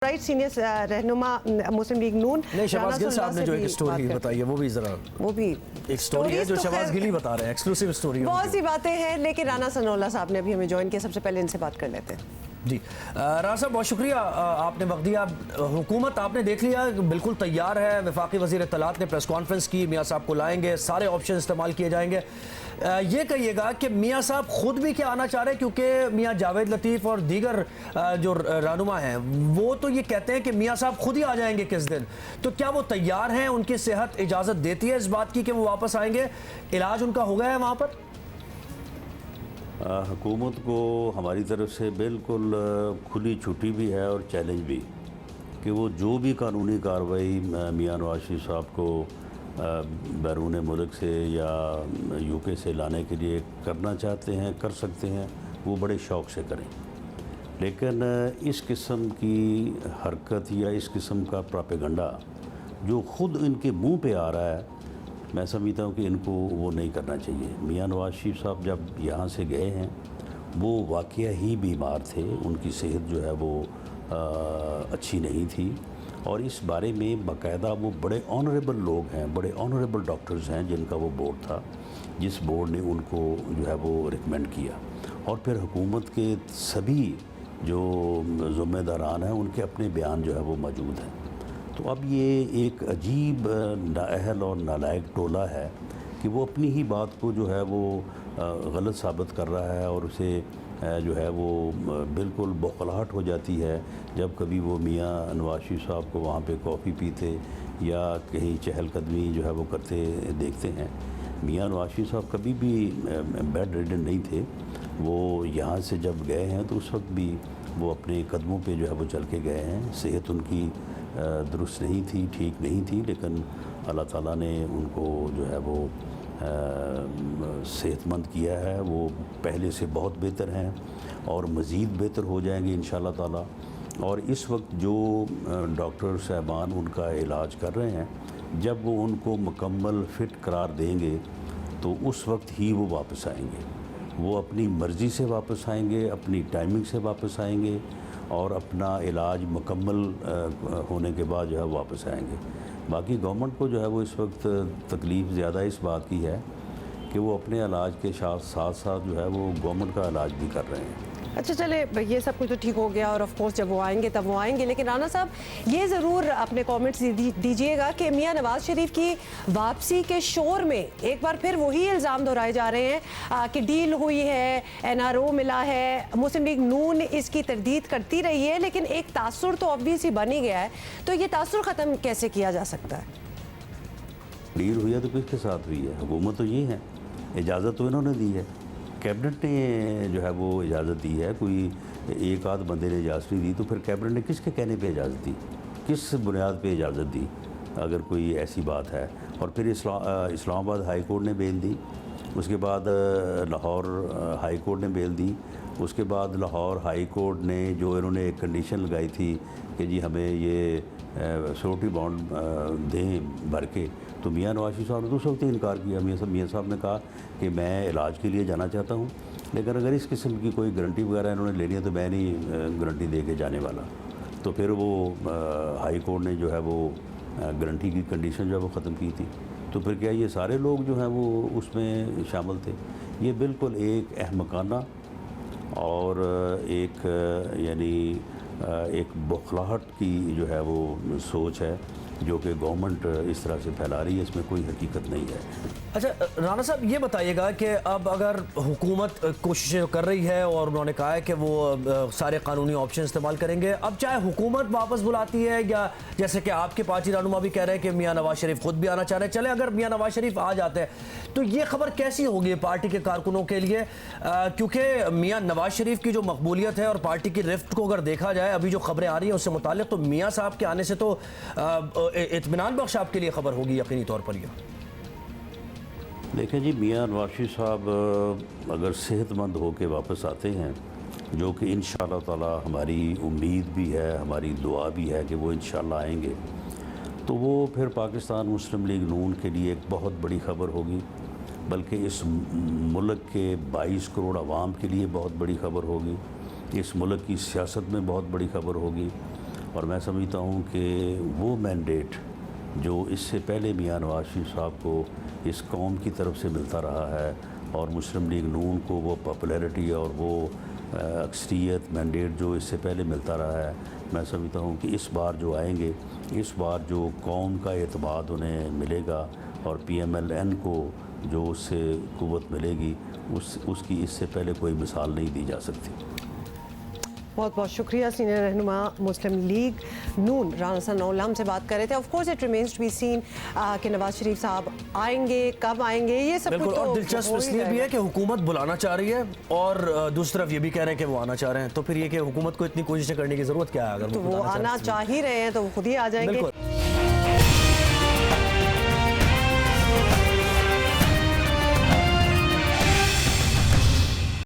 Right senior रहनुमा मुस्लिम लीग नून नहीं, शहबाज गिल साहब ने जो एक स्टोरी बताई है वो भी जरा वो भी एक स्टोरी है जो तो शहबाज गिल ही बता रहे हैं, एक्सक्लूसिव स्टोरी है। बहुत सी बातें हैं, लेकिन राना सनाउल्लाह साहब ने अभी हमें ज्वाइन किया। सबसे पहले इनसे बात कर लेते हैं। जी राना साहब, बहुत शुक्रिया, आपने वक्त दिया। हुकूमत आपने देख लिया बिल्कुल तैयार है। वफाकी वज़ीर इत्तलात ने प्रेस कॉन्फ्रेंस की, मियाँ साहब को लाएंगे, सारे ऑप्शन इस्तेमाल किए जाएंगे। ये कहिएगा कि मियाँ साहब खुद भी क्या आना चाह रहे हैं, क्योंकि मियाँ जावेद लतीफ़ और दीगर जो रहनुमा हैं वो तो ये कहते हैं कि मियाँ साहब खुद ही आ जाएंगे किस दिन। तो क्या वो तैयार हैं, उनकी सेहत इजाज़त देती है इस बात की कि वो वापस आएंगे, इलाज उनका हो गया है वहाँ पर? हुकूमत को हमारी तरफ से बिल्कुल खुली छुट्टी भी है और चैलेंज भी कि वो जो भी कानूनी कार्रवाई मियाँ नवाज शरीफ साहब को बैरून मुल्क से या यूके से लाने के लिए करना चाहते हैं, कर सकते हैं, वो बड़े शौक़ से करें। लेकिन इस किस्म की हरकत या इस किस्म का प्रोपेगेंडा जो ख़ुद इनके मुंह पे आ रहा है, मैं समझता हूँ कि इनको वो नहीं करना चाहिए। मियाँ नवाज शरीफ साहब जब यहाँ से गए हैं वो वाकया ही बीमार थे, उनकी सेहत जो है वो अच्छी नहीं थी, और इस बारे में बाकायदा वो बड़े ऑनरेबल लोग हैं, बड़े ऑनरेबल डॉक्टर्स हैं जिनका वो बोर्ड था, जिस बोर्ड ने उनको जो है वो रिकमेंड किया। और फिर हुकूमत के सभी जो ज़िम्मेदारान हैं उनके अपने बयान जो है वो मौजूद हैं। तो अब ये एक अजीब नाअहल और नालायक टोला है कि वो अपनी ही बात को जो है वो गलत साबित कर रहा है, और उसे जो है वो बिल्कुल बौखलाहट हो जाती है जब कभी वो मियाँ नवाज शरीफ साहब को वहाँ पे कॉफ़ी पीते या कहीं चहलकदमी जो है वो करते देखते हैं। मियाँ नवाज शरीफ साहब कभी भी बेड रिडन नहीं थे। वो यहाँ से जब गए हैं तो उस वक्त भी वो अपने कदमों पे जो है वो चल के गए हैं। सेहत उनकी दुरुस्त नहीं थी, ठीक नहीं थी, लेकिन अल्लाह ताला ने उनको जो है वो सेहतमंद किया है। वो पहले से बहुत बेहतर हैं और मज़ीद बेहतर हो जाएंगे इंशाअल्लाह ताला। और इस वक्त जो डॉक्टर साहबान उनका इलाज कर रहे हैं, जब वो उनको मुकम्मल फ़िट करार देंगे तो उस वक्त ही वो वापस आएंगे। वो अपनी मर्ज़ी से वापस आएंगे, अपनी टाइमिंग से वापस आएंगे और अपना इलाज मुकम्मल होने के बाद जो है वापस आएंगे। बाकी गवर्नमेंट को जो है वो इस वक्त तकलीफ़ ज़्यादा इस बात की है कि वो अपने इलाज के साथ साथ जो है वो गवर्नमेंट का इलाज भी कर रहे हैं। अच्छा, चले ये सब कुछ तो ठीक हो गया, और ऑफ कोर्स जब वो आएंगे तब वो आएंगे, लेकिन राना साहब ये ज़रूर अपने कमेंट्स दीजिएगा कि मियाँ नवाज शरीफ की वापसी के शोर में एक बार फिर वही इल्ज़ाम दोहराए जा रहे हैं कि डील हुई है, NRO मिला है, मुस्लिम लीग नून इसकी तरदीद करती रही है, लेकिन एक तासुर तो ऑब्वियस ही बन ही गया है। तो ये तासुर ख़त्म कैसे किया जा सकता है? डील हुई है तो किसके साथ हुई है? हुकूमत तो ये है, इजाज़त तो इन्होंने दी है, कैबिनेट ने जो है वो इजाज़त दी है। कोई एक आध बंदे ने इजाज़त नहीं दी तो फिर कैबिनेट ने किसके कहने पे इजाज़त दी, किस बुनियाद पे इजाज़त दी, अगर कोई ऐसी बात है? और फिर इस्लामाबाद हाई कोर्ट ने बेल दी, उसके बाद लाहौर हाई कोर्ट ने बेल दी, उसके बाद लाहौर हाई कोर्ट ने जो इन्होंने एक कंडीशन लगाई थी कि जी हमें ये सिक्योरिटी बॉन्ड दें भर के, तो मियाँ नवाज शरीफ साहब ने तो उस वक्त इनकार किया। मियाँ साहब ने कहा कि मैं इलाज के लिए जाना चाहता हूँ, लेकिन अगर इस किस्म की कोई गारंटी वगैरह इन्होंने लेनी है तो मैं नहीं गारंटी दे के जाने वाला। तो फिर वो हाई कोर्ट ने जो है वो गारंटी की कंडीशन जो है वो ख़त्म की थी। तो फिर क्या ये सारे लोग जो हैं वो उसमें शामिल थे? ये बिल्कुल एक अहमकाना और एक यानी एक बौखलाहट की जो है वो सोच है जो कि गवर्नमेंट इस तरह से फैला रही है, इसमें कोई हकीकत नहीं है। अच्छा राना साहब, ये बताइएगा कि अब अगर हुकूमत कोशिशें कर रही है और उन्होंने कहा है कि वो सारे कानूनी ऑप्शन इस्तेमाल करेंगे, अब चाहे हुकूमत वापस बुलाती है या जैसे कि आपके पार्टी रहनुमा भी कह रहे हैं कि मियाँ नवाज शरीफ खुद भी आना चाह रहे हैं, चले अगर मियाँ नवाज शरीफ आ जाते हैं तो ये खबर कैसी होगी पार्टी के कारकुनों के लिए? क्योंकि मियाँ नवाज शरीफ की जो मकबूलियत है और पार्टी की रिफ्ट को अगर देखा जाए, अभी जो खबरें आ रही हैं उससे मुताल्लिक, तो मियाँ साहब के आने से तो इत्मीनान बख्श आपके लिए खबर होगी यकीनी तौर पर। यह देखिए जी, मियाँ नवाज शरीफ साहब अगर सेहतमंद होकर वापस आते हैं, जो कि इंशाअल्लाह ताला हमारी उम्मीद भी है, हमारी दुआ भी है कि वो इंशाअल्लाह आएंगे, तो वो फिर पाकिस्तान मुस्लिम लीग नून के लिए एक बहुत बड़ी ख़बर होगी, बल्कि इस मुल्क के 22 करोड़ आवाम के लिए बहुत बड़ी ख़बर होगी, इस मुल्क की सियासत में बहुत बड़ी ख़बर होगी। और मैं समझता हूँ कि वो मैंडेट जो इससे पहले मियां नवाज शरीफ साहब को इस कौम की तरफ से मिलता रहा है और मुस्लिम लीग नून को वो पॉपुलैरिटी और वो अक्सरियत मैंडेट जो इससे पहले मिलता रहा है, मैं समझता हूँ कि इस बार जो आएंगे, इस बार जो कौम का एतमाद उन्हें मिलेगा और PMLN को जो उससे क़ुव्वत मिलेगी उसकी इससे पहले कोई मिसाल नहीं दी जा सकती। बहुत बहुत शुक्रिया। सीनियर रहनुमा मुस्लिम लीग नून राना सनाउल्लाह हमसे बात कर रहे थे। Of course it remains to be seen कि नवाज शरीफ साहब आएंगे, कब आएंगे, ये सब कुछ। और दिलचस्प इसलिए भी है कि हुकूमत बुलाना चाह रही है और दूसरी तरफ ये भी कह रहे हैं कि वो आना चाह रहे हैं, तो फिर ये कि हुकूमत को इतनी कोशिशें करने की जरूरत क्या है? अगर तो वो आना चाह ही रहे हैं तो वो खुद ही आ जाएंगे।